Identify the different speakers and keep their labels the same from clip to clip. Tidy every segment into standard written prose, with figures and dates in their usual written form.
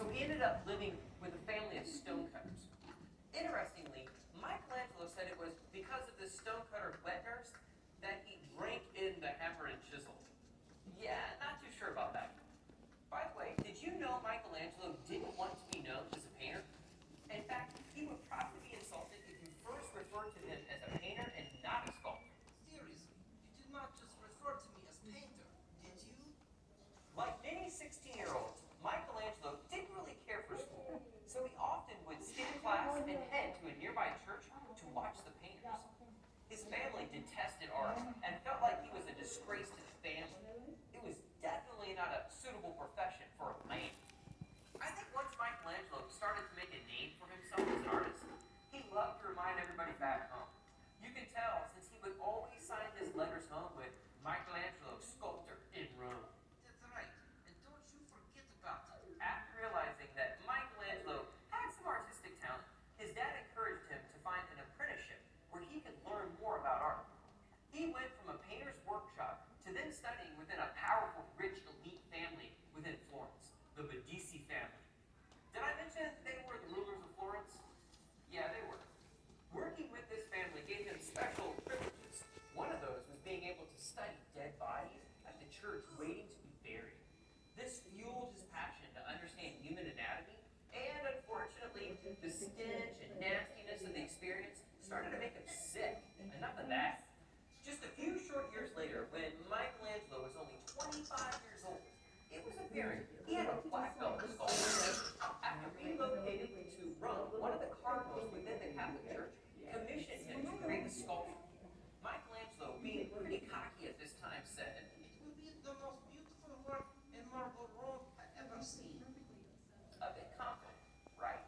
Speaker 1: So he ended up living with a family of stonecutters. Interestingly, Michelangelo said it was because of this stonecutter wet nurse that he drank in the hammer and chisel. Yeah, not too sure about that. By the way, did you know Michelangelo didn't want to be known as a painter? In fact, he would probably be insulted if you first referred to him as a painter and not a sculptor.
Speaker 2: Seriously, you did not just refer to me as painter, did you?
Speaker 1: Like many 16-year-olds, Michelangelo didn't really care for school, so he often would skip class and head to a nearby church to watch the painters. His family detested art and felt like he was a disgrace to the family. It was definitely not a suitable profession for a man. I think once Michelangelo started to make a name for himself as an artist, he loved to remind everybody back home. You can tell since he would always sign his letters home with Michelangelo, sculptor in Rome.
Speaker 2: That's right, and don't you forget about it.
Speaker 1: After realizing that Michelangelo had some artistic talent, his dad encouraged him to find an apprenticeship where he could learn more about art. He went from a painter's workshop to then studying within a powerful, rich, elite family within Florence, the Medici family. Did I mention they were the rulers of Florence? Yeah, they were. Working with this family gave him special privileges. One of those was being able to study dead bodies at the church waiting to be buried. This fueled his passion to understand human anatomy, and unfortunately, the stench and nastiness of the experience started to make him sick. Enough of that. Just a few short years later, when Michelangelo was only 25 years old, it was apparent he had a black belt in sculpture. After relocating to Rome, one of the cardinals within the Catholic Church commissioned him to create a sculpture. Michelangelo, being pretty cocky at this time, said,
Speaker 2: It will be the most beautiful work in marble Rome I ever seen.
Speaker 1: a bit confident, right?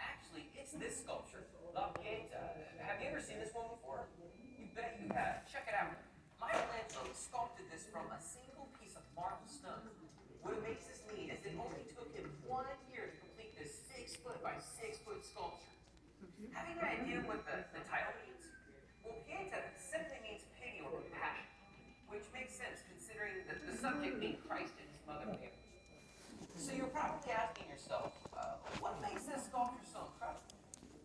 Speaker 1: Actually, it's this sculpture, La Pieta. Have you ever seen this one before? You bet you have. Check it out. Michelangelo sculpted this from a single piece of marble stone. What amazes me is it only took him 1 year to complete this 6 foot by 6 foot sculpture. Having an idea what the title means? Well, Pieta simply means pity or compassion, which makes sense considering the subject being Christ and his mother Mary. So you're probably asking yourself, what makes this sculpture so incredible?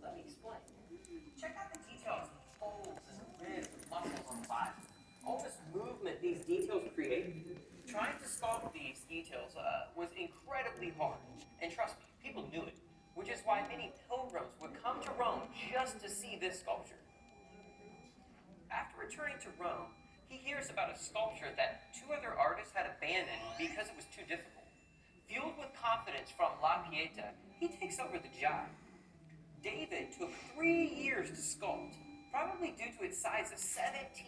Speaker 1: Let me explain. Check out the details of the folds and the ribs and muscles on the body. All this movement these details create. Trying to sculpt these details was incredibly hard. And trust me, people knew it, which is why many pilgrims would come to Rome just to see this sculpture. After returning to Rome, he hears about a sculpture that two other artists had abandoned because it was too difficult. Fueled with confidence from La Pieta, he takes over the job. David took 3 years to sculpt, probably due to its size of 17